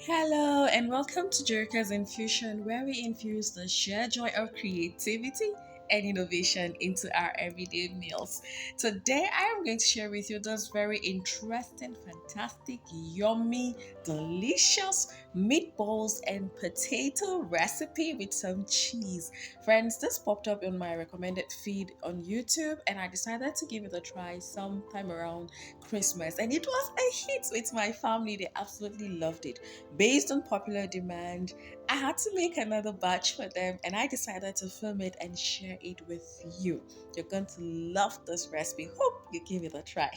Hello and welcome to Jerica's Infusion, where we infuse the sheer joy of creativity and innovation into our everyday meals. Today, I am going to share with you this very interesting, fantastic, yummy, delicious meatballs and potato recipe with some cheese. Friends, this popped up in my recommended feed on YouTube, and I decided to give it a try sometime around Christmas, and it was a hit with my family. They absolutely loved it. Based on popular demand, I had to make another batch for them and I decided to film it and share it with you. You're going to love this recipe. Hope you give it a try.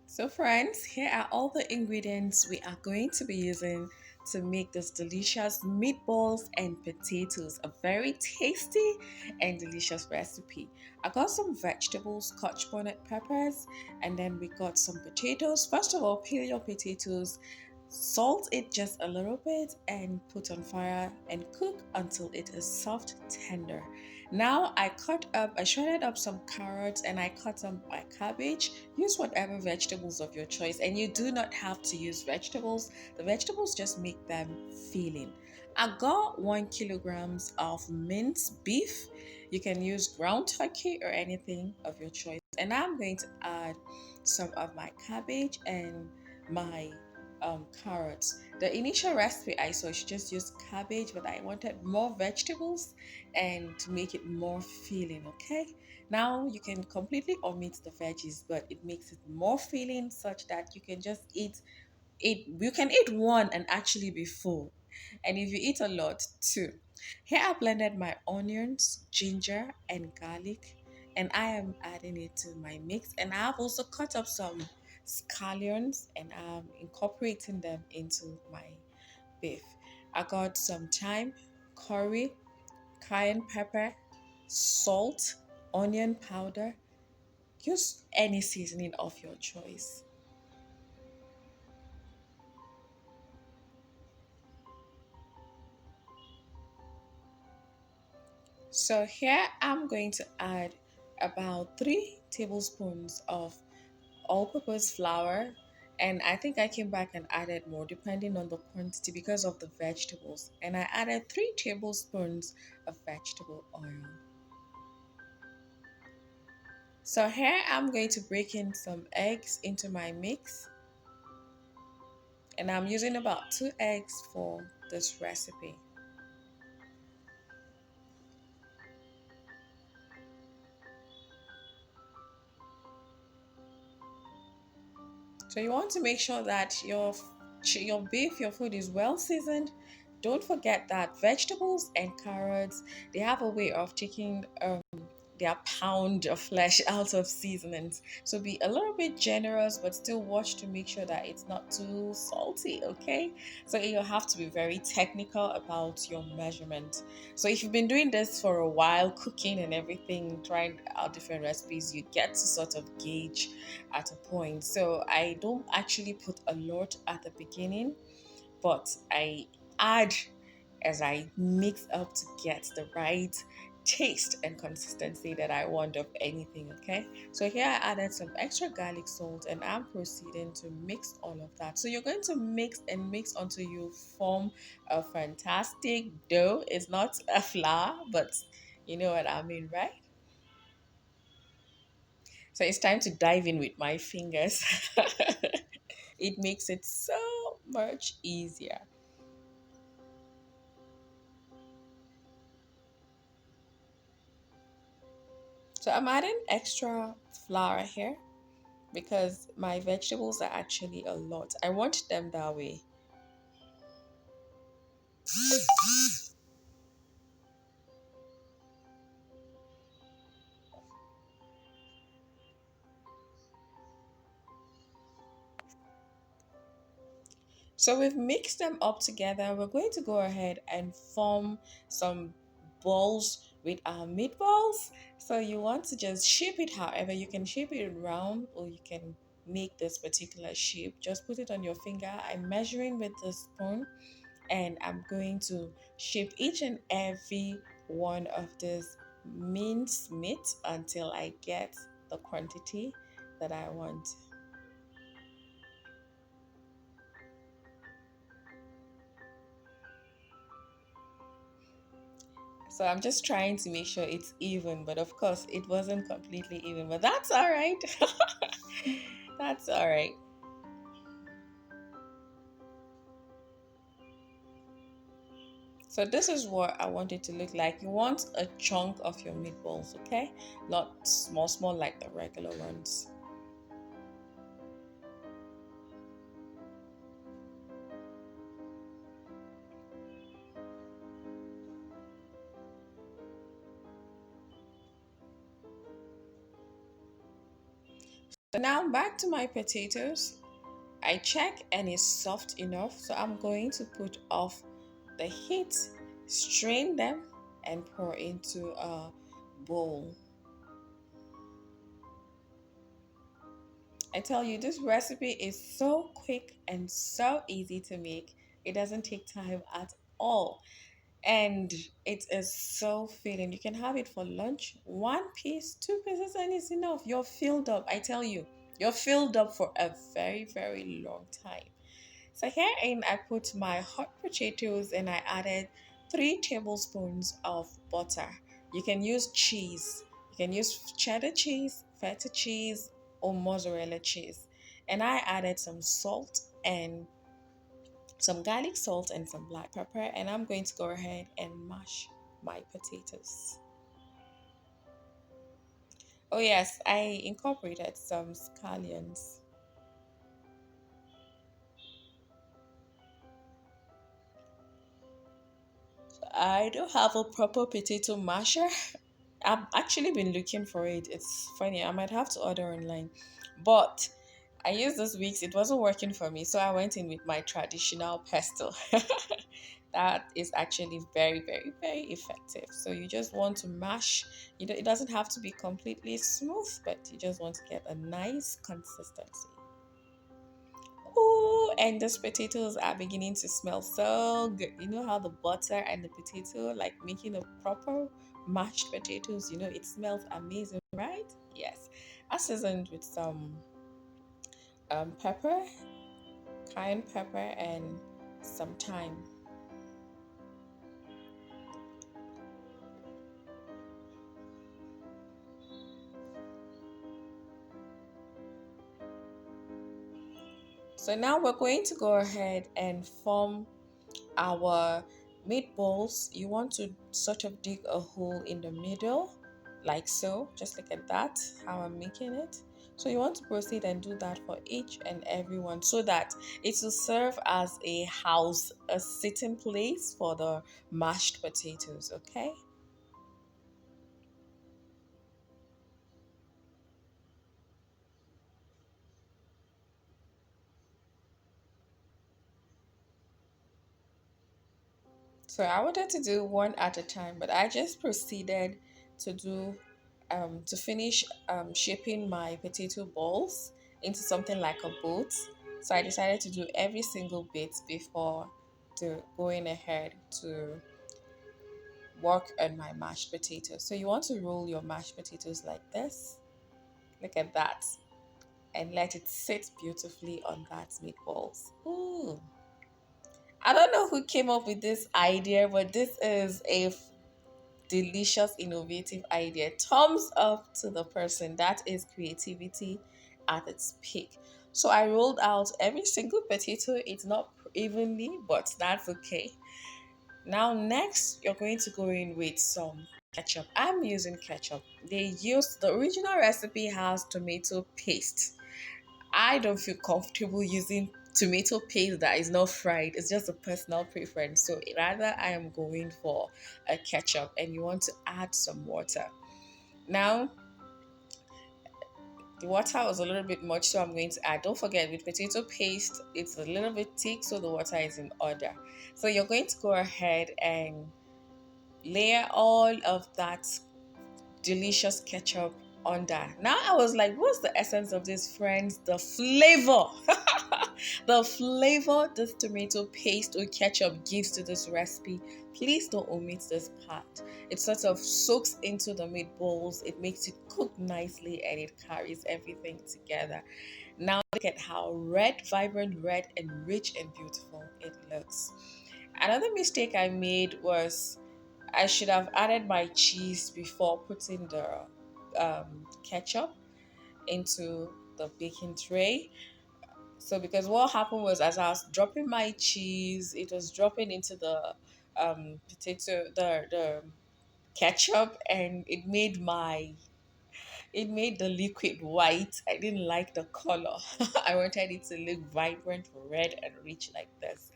So, friends, here are all the ingredients we are going to be using to make this delicious meatballs and potatoes. A very tasty and delicious recipe. I got some vegetables, scotch bonnet peppers, and then we got some potatoes. First of all, peel your potatoes, salt it just a little bit, and put on fire and cook until it is soft, tender. Now I shredded up some carrots and I cut up my cabbage. Use whatever vegetables of your choice, and you do not have to use vegetables. The vegetables just make them filling. I got 1 kilograms of minced beef. You can use ground turkey or anything of your choice. And I'm going to add some of my cabbage and my carrots. The initial recipe I saw, she just used cabbage, but I wanted more vegetables and to make it more filling. Okay, now you can completely omit the veggies, but it makes it more filling such that you can just eat. You can eat one and actually be full, and if you eat a lot too. Here I blended my onions, ginger, and garlic, and I am adding it to my mix. And I have also cut up some scallions and I'm incorporating them into my beef. I got some thyme, curry, cayenne pepper, salt, onion powder. Use any seasoning of your choice. So here I'm going to add about 3 tablespoons of all-purpose flour, and I think I came back and added more depending on the quantity because of the vegetables. And I added 3 tablespoons of vegetable oil. So here I'm going to break in some eggs into my mix, and I'm using about 2 eggs for this recipe. So you want to make sure that your beef, your food is well seasoned. Don't forget that vegetables and carrots, they have a way of taking their pound of flesh out of seasonings. So be a little bit generous, but still watch to make sure that it's not too salty, okay? So you'll have to be very technical about your measurement. So if you've been doing this for a while, cooking and everything, trying out different recipes, you get to sort of gauge at a point. So I don't actually put a lot at the beginning, but I add as I mix up to get the right taste and consistency that I want of anything. Okay, so here I added some extra garlic salt and I'm proceeding to mix all of that. So you're going to mix and mix until you form a fantastic dough. It's not a flour, but you know what I mean, right? So it's time to dive in with my fingers. It makes it so much easier. So I'm adding extra flour here because my vegetables are actually a lot. I want them that way. So we've mixed them up together. We're going to go ahead and form some balls with our meatballs. So you want to just shape it however you can shape it round or you can make this particular shape, just put it on your finger. I'm measuring with the spoon, and I'm going to shape each and every one of this minced meat until I get the quantity that I want. So I'm just trying to make sure it's even, but of course it wasn't completely even, but that's all right. That's all right. So this is what I want it to look like. You want a chunk of your meatballs, okay? Not small, small like the regular ones. So now back to my potatoes. I check and it's soft enough, so I'm going to put off the heat, strain them, and pour into a bowl. I tell you, this recipe is so quick and so easy to make. It doesn't take time at all. And it is so filling. You can have it for lunch. One piece, two pieces, and it's enough. You're filled up. I tell you, you're filled up for a very, very long time. So herein I put my hot potatoes and I added 3 tablespoons of butter. You can use cheese. You can use cheddar cheese, feta cheese, or mozzarella cheese. And I added some salt and some garlic salt and some black pepper, and I'm going to go ahead and mash my potatoes. Oh yes, I incorporated some scallions. I don't have a proper potato masher. I've actually been looking for it. It's funny, I might have to order online. But I used this week's, it wasn't working for me, so I went in with my traditional pestle. That is actually very, very, very effective. So you just want to mash. It doesn't have to be completely smooth, but you just want to get a nice consistency. Ooh, and those potatoes are beginning to smell so good. You know how the butter and the potato, like making a proper mashed potatoes, it smells amazing, right? Yes. I seasoned with some pepper, cayenne pepper, and some thyme. So now we're going to go ahead and form our meatballs. You want to sort of dig a hole in the middle, like so. Just look at that, how I'm making it. So you want to proceed and do that for each and every one so that it will serve as a house, a sitting place for the mashed potatoes, okay? So I wanted to do one at a time, but I just proceeded to do to finish shaping my potato balls into something like a boat. So I decided to do every single bit before going ahead to work on my mashed potatoes. So you want to roll your mashed potatoes like this. Look at that. And let it sit beautifully on that meatballs. Ooh. I don't know who came up with this idea, but this is a delicious, innovative idea. Thumbs up to the person. That is creativity at its peak. So I rolled out every single potato. It's not evenly, but that's okay. Now, next, you're going to go in with some ketchup. I'm using ketchup. The original recipe has tomato paste. I don't feel comfortable using tomato paste that is not fried. It's just a personal preference. So rather, I am going for a ketchup, and you want to add some water. Now, the water was a little bit much, so I'm going to add. Don't forget, with potato paste, it's a little bit thick, so the water is in order. So you're going to go ahead and layer all of that delicious ketchup on that. Now I was like, what's the essence of this, friends? The flavor. The flavor this tomato paste or ketchup gives to this recipe. Please don't omit this part. It sort of soaks into the meatballs, it makes it cook nicely, and it carries everything together. Now look at how red, vibrant red, and rich and beautiful it looks. Another mistake I made was I should have added my cheese before putting the ketchup into the baking tray. So because what happened was as I was dropping my cheese, it was dropping into the potato, the ketchup, and it made the liquid white. I didn't like the color. I wanted it to look vibrant, red, and rich like this.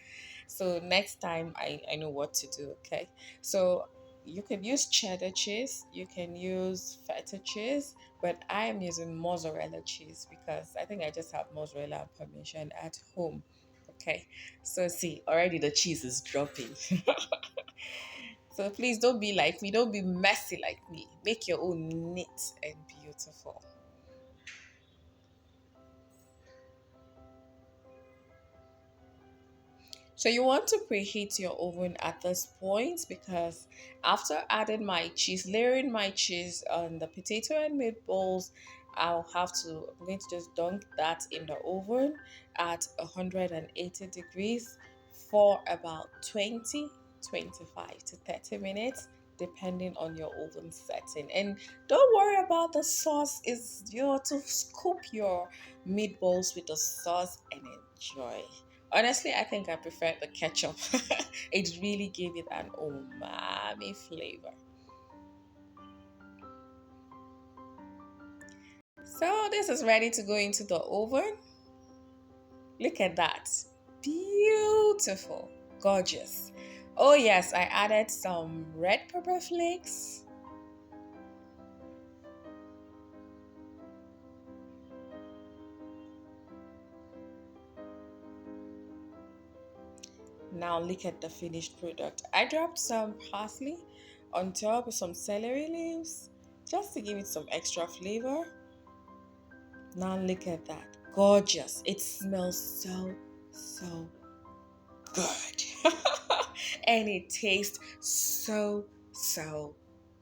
So next time I know what to do, okay? So you can use cheddar cheese, you can use feta cheese, but I am using mozzarella cheese because I think I just have mozzarella and parmesan at home. Okay, so see, already the cheese is dropping. So please don't be like me, don't be messy like me. Make your own neat and beautiful. So you want to preheat your oven at this point because after adding my cheese, layering my cheese on the potato and meatballs, I'm going to just dunk that in the oven at 180 degrees for about 25 to 30 minutes depending on your oven setting. And don't worry about the sauce, is to scoop your meatballs with the sauce and enjoy. Honestly, I think I prefer the ketchup. It really gave it an umami flavor. So this is ready to go into the oven. Look at that. Beautiful. Gorgeous. Oh yes, I added some red pepper flakes. Now look at the finished product. I dropped some parsley on top with some celery leaves just to give it some extra flavor. Now look at that. Gorgeous. It smells so good. And it tastes so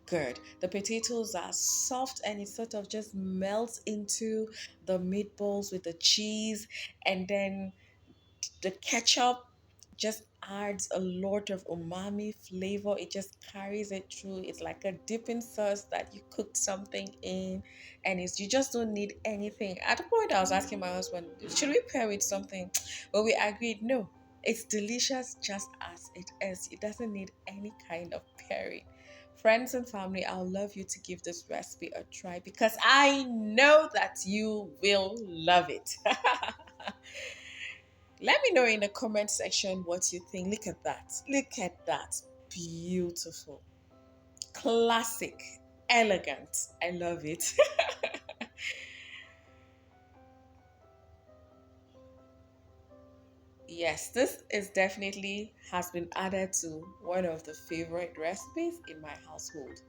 good. The potatoes are soft and it sort of just melts into the meatballs with the cheese, and then the ketchup just adds a lot of umami flavor. It just carries it through. It's like a dipping sauce that you cooked something in, and it's you just don't need anything. At the point, I was asking my husband, should we pair with something? But we agreed, no. It's delicious just as it is. It doesn't need any kind of pairing. Friends and family, I would love you to give this recipe a try because I know that you will love it. Let me know in the comment section what you think. Look at that. Look at that. Beautiful. Classic. Elegant. I love it. Yes, this is definitely has been added to one of the favorite recipes in my household.